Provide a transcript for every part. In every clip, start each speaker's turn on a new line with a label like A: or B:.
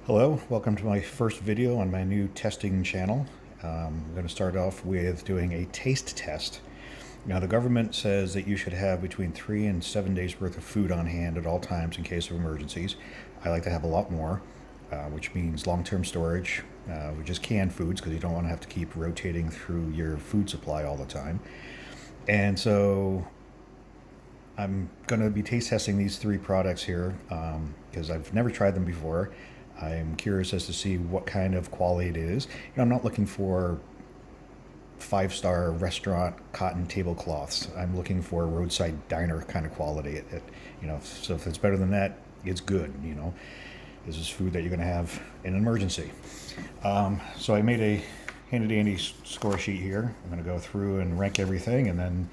A: Hello, welcome to my first video on my new testing channel. I'm going to start off with doing a taste test. Now, the government says that you should have between 3 and 7 days worth of food on hand at all times in case of emergencies. I like to have a lot more, which means long-term storage, which is canned foods because you don't want to have to keep rotating through your food supply all the time. And so I'm going to be taste testing these three products here because I've never tried them before. I'm curious as to see what kind of quality it is. I'm not looking for five-star restaurant cotton tablecloths. I'm looking for roadside diner kind of quality. So if it's better than that, it's good. This is food that you're going to have in an emergency. So I made a handy-dandy score sheet here. I'm going to go through and rank everything, and then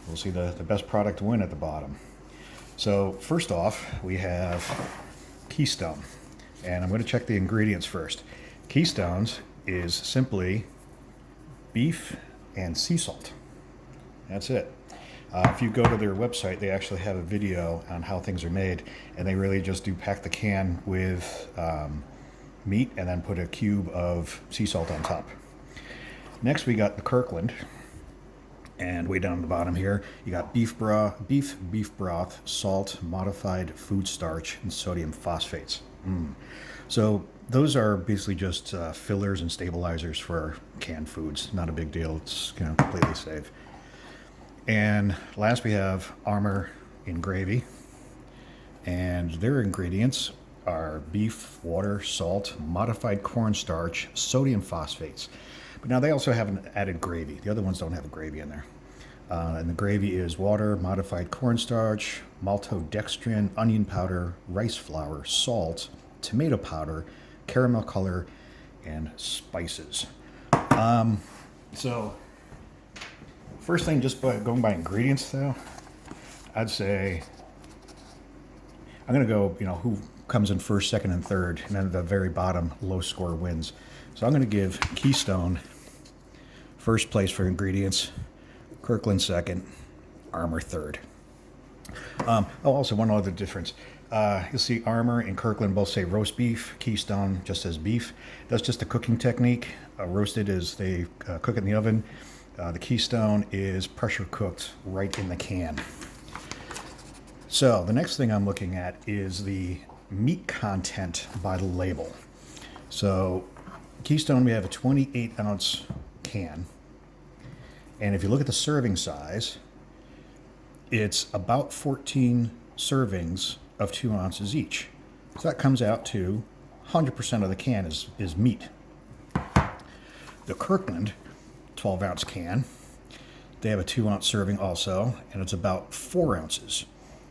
A: we'll see the best product win at the bottom. So first off, we have Keystone. And I'm going to check the ingredients first. Keystone's is simply beef and sea salt. That's it. If you go to their website, they actually have a video on how things are made, and they really just do pack the can with meat and then put a cube of sea salt on top. Next, we got the Kirkland. And way down the bottom here, you got beef broth, salt, modified food starch, and sodium phosphates. So those are basically just fillers and stabilizers for canned foods. Not a big deal. It's completely safe. And last we have Armour in gravy, and their ingredients are beef, water, salt, modified cornstarch, sodium phosphates. But now they also have an added gravy. The other ones don't have a gravy in there. And the gravy is water, modified cornstarch, maltodextrin, onion powder, rice flour, salt, tomato powder, caramel color, and spices. So first thing, just by going by ingredients though, I'd say I'm going to go, who comes in first, second, and third, and then at the very bottom, low score wins. So I'm going to give Keystone first place for ingredients, Kirkland second, Armour third. Also one other difference. You'll see Armour and Kirkland both say roast beef. Keystone just says beef. That's just a cooking technique. Roasted is they cook it in the oven. The Keystone is pressure cooked right in the can. So the next thing I'm looking at is the meat content by the label. So Keystone, we have a 28-ounce can. And if you look at the serving size, it's about 14 servings of 2 ounces each. So that comes out to 100% of the can is meat. The Kirkland 12-ounce can, they have a 2-ounce serving also, and it's about 4 ounces.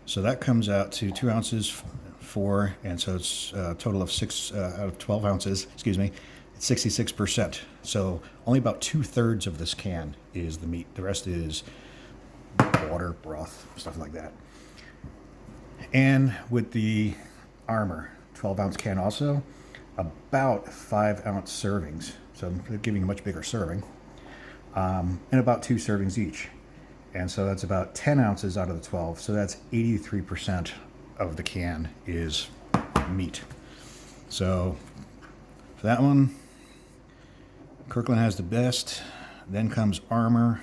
A: So that comes out to 2 ounces, 4, and so it's a total of 6 out of 12 ounces, it's 66%. So only about 2/3 of this can is the meat. The rest is water, broth, stuff like that. And with the Armour 12-ounce can also, about 5-ounce servings. So they're giving a much bigger serving. And about 2 servings each. And so that's about 10 ounces out of the 12. So that's 83% of the can is meat. So for that one, Kirkland has the best, then comes Armour,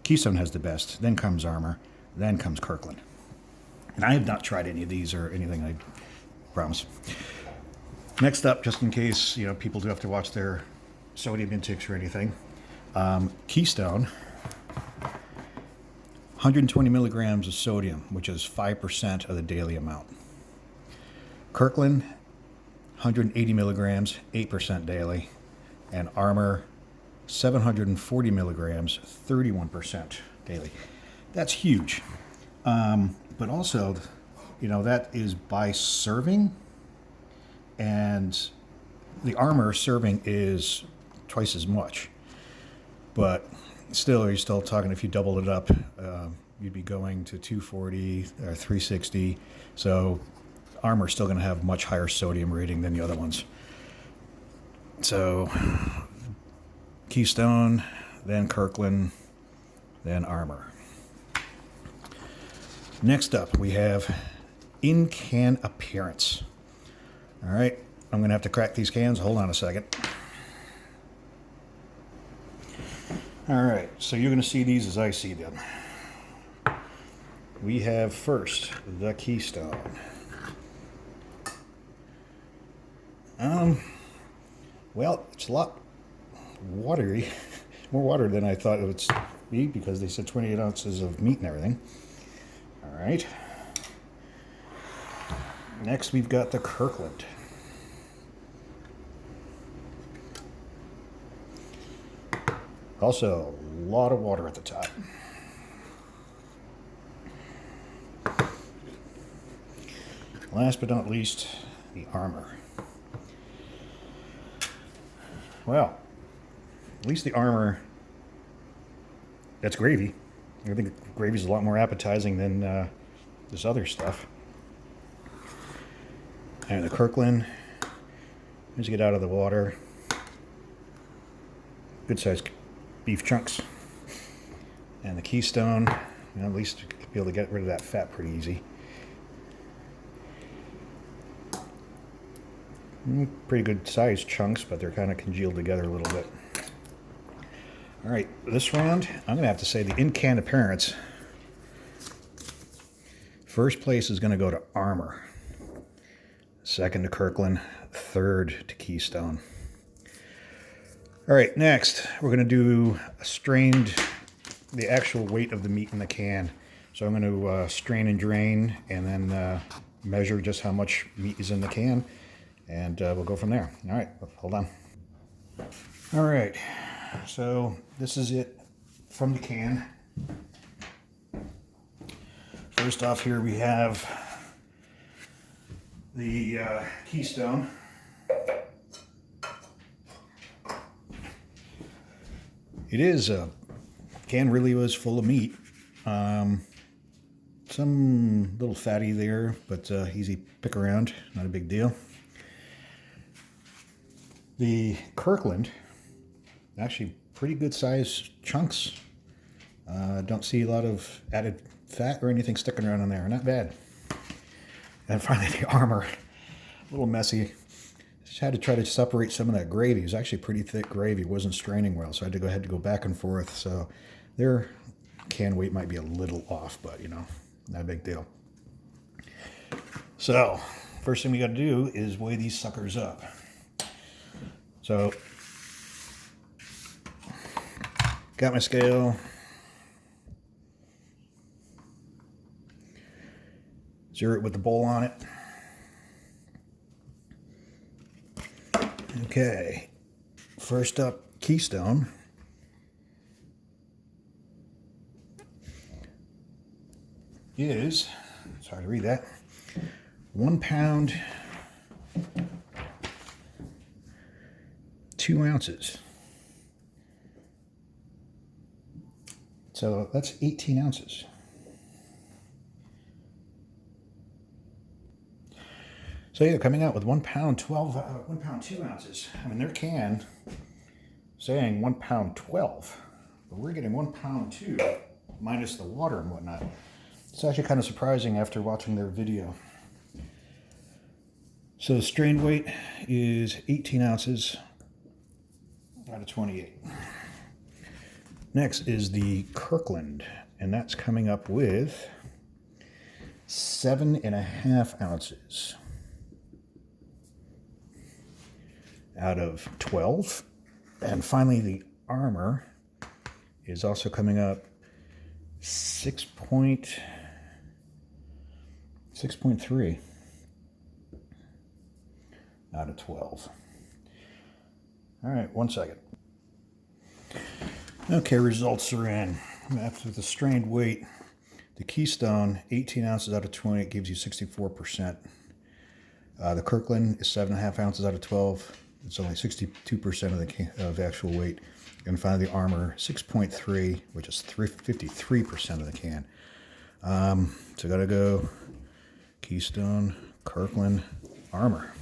A: Keystone has the best, then comes Armour, then comes Kirkland. And I have not tried any of these or anything, I promise. Next up, just in case, people do have to watch their sodium intakes or anything, Keystone, 120 milligrams of sodium, which is 5% of the daily amount. Kirkland, 180 milligrams, 8% daily, and Armour, 740 milligrams, 31% daily. That's huge. But also, that is by serving, and the Armour serving is twice as much. But still, you're still talking, if you doubled it up, you'd be going to 240 or 360. So Armour's still going to have much higher sodium rating than the other ones. So Keystone, then Kirkland, then Armour. Next up, we have in-can appearance. All right, I'm gonna have to crack these cans. Hold on a second. All right, so you're gonna see these as I see them. We have first the Keystone. Well, it's a lot watery, more water than I thought it would be because they said 28 ounces of meat and everything. All right. Next, we've got the Kirkland. Also, a lot of water at the top. Last but not least, the Armour. Well, at least the Armour, that's gravy. I think gravy's a lot more appetizing than this other stuff. And the Kirkland, as you get out of the water, good sized beef chunks. And the Keystone, you know, at least you'll be able to get rid of that fat pretty easy. Pretty good sized chunks, but they're kind of congealed together a little bit. All right, this round, I'm going to have to say the in-can appearance. First place is going to go to Armour. Second to Kirkland. Third to Keystone. All right, next, we're going to do the actual weight of the meat in the can. So I'm going to strain and drain and then measure just how much meat is in the can. And we'll go from there. All right, hold on. All right, so this is it from the can. First off here we have the Keystone. It is, can really was full of meat. Some little fatty there, but easy pick around, not a big deal. The Kirkland, actually pretty good sized chunks. Don't see a lot of added fat or anything sticking around in there, not bad. And finally the Armour, a little messy. Just had to try to separate some of that gravy. It was actually pretty thick gravy. It wasn't straining well, so I had to go back and forth. So their can weight might be a little off, but you know, not a big deal. So first thing we got to do is weigh these suckers up. So got my scale. Zero it with the bowl on it. Okay, first up, Keystone. Is, it's hard to read that, 1 pound, 2 ounces. So that's 18 ounces. So yeah, coming out with 1 pound 1 pound 2 ounces. I mean, their can saying 1 pound 12, but we're getting 1 pound 2 minus the water and whatnot. It's actually kind of surprising after watching their video. So the strained weight is 18 ounces out of 28. Next is the Kirkland, and that's coming up with 7.5 ounces out of 12. And finally, the Armour is also coming up 6.3 out of 12. All right, 1 second. Okay, results are in. After the strained weight, the Keystone, 18 ounces out of 20, it gives you 64%. The Kirkland is 7.5 ounces out of 12. It's only 62% of the actual weight. And finally, the Armour, 6.3, which is 53% of the can. So gotta go Keystone, Kirkland, Armour.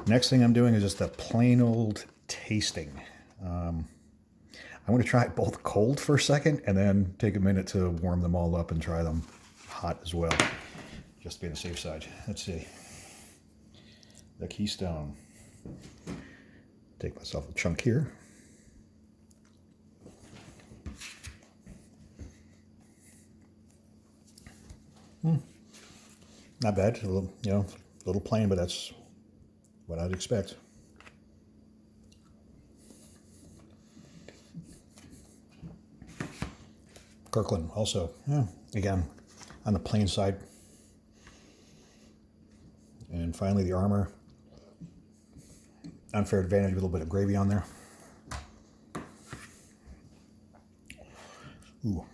A: Next thing I'm doing is just a plain old tasting. I'm going to try it both cold for a second and then take a minute to warm them all up and try them hot as well. just to be on the safe side. Let's see. The Keystone. Take myself a chunk here. Not bad. A little, a little plain, but that's what I'd expect. Kirkland also, again, on the plain side. And finally, the Armour. Unfair Advantage with a little bit of gravy on there. Ooh.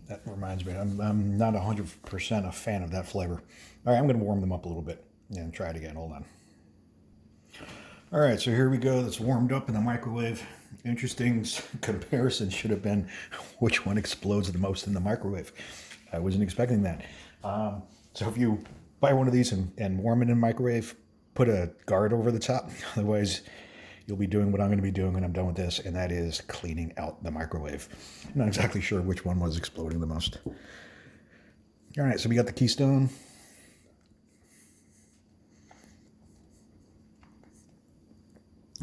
A: That reminds me, I'm not 100% a fan of that flavor. All right, I'm going to warm them up a little bit and try it again. Hold on. All right, so here we go. That's warmed up in the microwave. Interesting comparison should have been which one explodes the most in the microwave. I wasn't expecting that. So if you buy one of these and warm it in the microwave, put a guard over the top. Otherwise, you'll be doing what I'm going to be doing when I'm done with this, and that is cleaning out the microwave. I'm not exactly sure which one was exploding the most. All right, so we got the Keystone.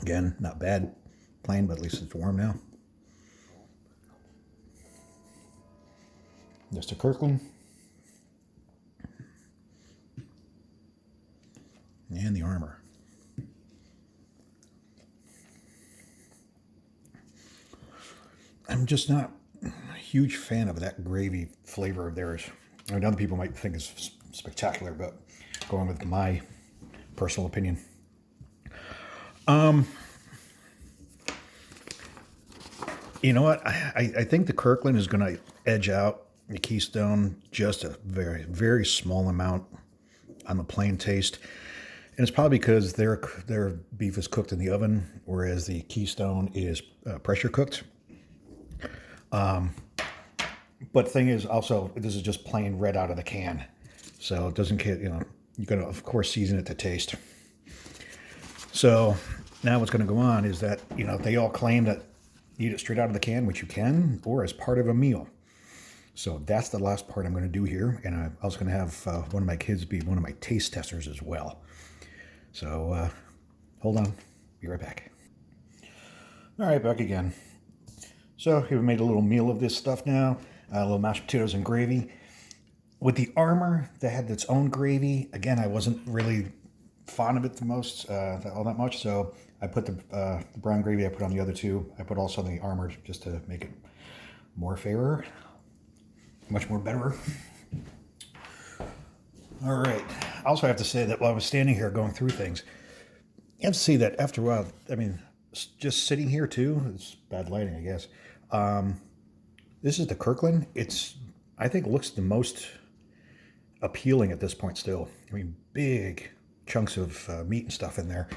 A: Again, not bad. Plain, but at least it's warm now. Just a Kirkland. And the Armour. I'm just not a huge fan of that gravy flavor of theirs. I mean, other people might think it's spectacular, but going with my personal opinion. You know what? I think the Kirkland is going to edge out the Keystone just a very, very small amount on the plain taste. And it's probably because their beef is cooked in the oven, whereas the Keystone is pressure cooked. But the thing is also, this is just plain red out of the can. So it doesn't get, you're going to, of course, season it to taste. So now what's going to go on is that, they all claim that eat it straight out of the can, which you can, or as part of a meal. So that's the last part I'm going to do here. And I'm also going to have one of my kids be one of my taste testers as well. So hold on, be right back. All right, back again. So here we made a little meal of this stuff now. A little mashed potatoes and gravy. With the Armour, that had its own gravy. Again, I wasn't really fond of it all that much. So I put the brown gravy I put on the other two. I put also the Armour just to make it more flavor, much more better. All right. I also have to say that while I was standing here going through things, you have to see that after a while, I mean, just sitting here too, it's bad lighting, I guess. This is the Kirkland. I think looks the most appealing at this point still. I mean, big chunks of meat and stuff in there.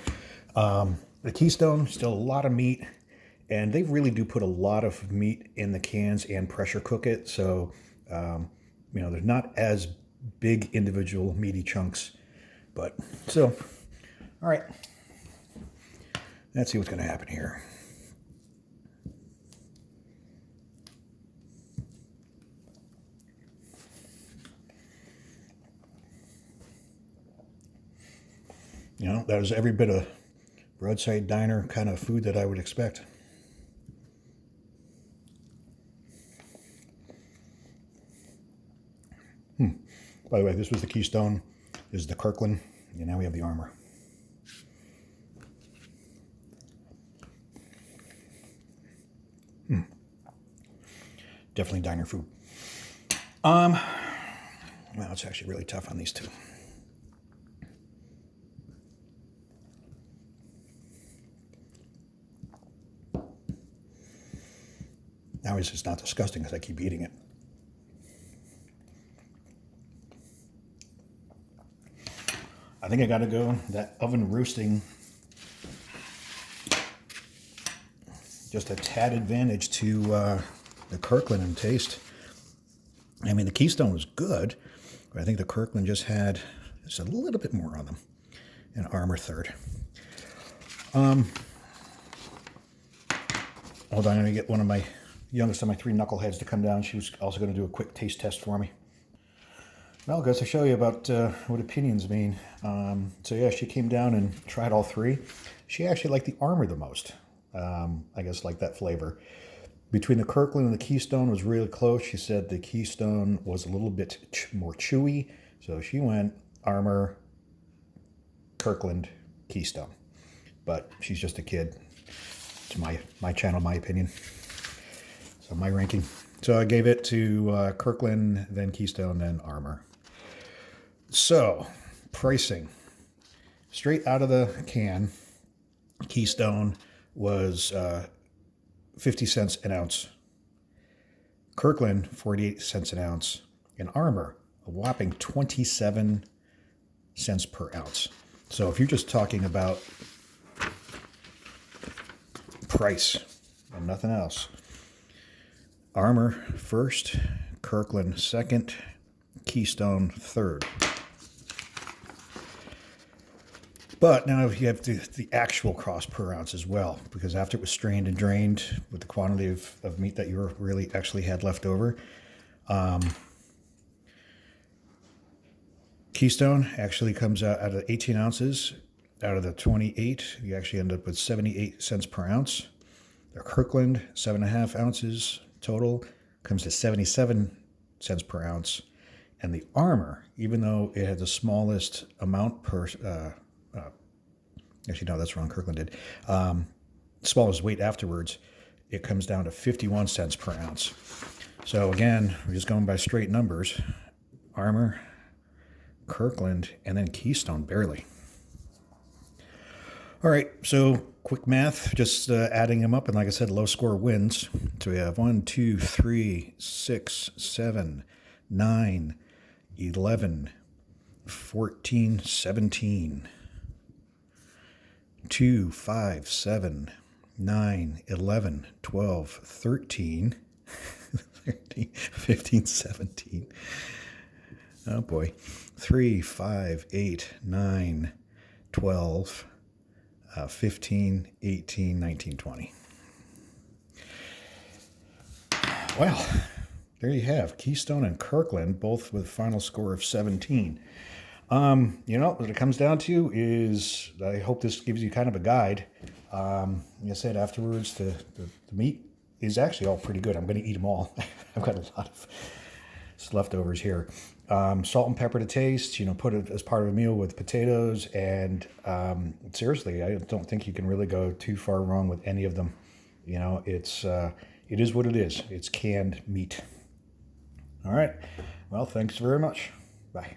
A: The Keystone, still a lot of meat, and they really do put a lot of meat in the cans and pressure cook it. So, they're not as big individual meaty chunks, but still. All right. Let's see what's going to happen here. That was every bit of roadside diner kind of food that I would expect. By the way, this was the Keystone. This is the Kirkland. And now we have the Armour. Definitely diner food. Well, it's actually really tough on these two. Now it's just not disgusting because I keep eating it. I think I got to go that oven roasting. Just a tad advantage to the Kirkland in taste. I mean, the Keystone was good, but I think the Kirkland just had just a little bit more on them. And Armour third. Hold on, I'm going to get one of my youngest of my three knuckleheads to come down. She was also going to do a quick taste test for me. Well, goes to show you about what opinions mean. So yeah, she came down and tried all three. She actually liked the Armor the most. I guess like that flavor. Between the Kirkland and the Keystone was really close. She said the Keystone was a little bit more chewy, so she went Armor, Kirkland, Keystone. But she's just a kid. It's my channel, my opinion. So my ranking. So I gave it to Kirkland, then Keystone, then Armor. So, pricing. Straight out of the can, Keystone was 50 cents an ounce. Kirkland, 48 cents an ounce. And Armor, a whopping 27 cents per ounce. So if you're just talking about price and nothing else, Armor first, Kirkland second, Keystone third. But now you have the actual cost per ounce as well, because after it was strained and drained with the quantity of meat that you really actually had left over, Keystone actually comes out of 18 ounces. Out of the 28, you actually end up with 78 cents per ounce. The Kirkland, 7.5 ounces total, comes to 77 cents per ounce. And the Armor, even though it had the smallest amount per... actually, no, that's wrong. Kirkland did. Smallest weight afterwards, it comes down to 51 cents per ounce. So again, we're just going by straight numbers. Armor, Kirkland, and then Keystone, barely. All right, so quick math, just adding them up. And like I said, low score wins. So we have 1, 2, 3, 6, 7, 9, 11, 14, 17. 2, 5, 7, 9, 11, 12, 13, 13, 15, 17. Oh boy. 3, 5, 8, 9, 12, 15, 18, 19, 20. Well, there you have Keystone and Kirkland, both with final score of 17. What it comes down to is, I hope this gives you kind of a guide. Like I said, afterwards, the meat is actually all pretty good. I'm going to eat them all. I've got a lot of leftovers here. Salt and pepper to taste, put it as part of a meal with potatoes. And seriously, I don't think you can really go too far wrong with any of them. It is what it is. It's canned meat. All right. Well, thanks very much. Bye.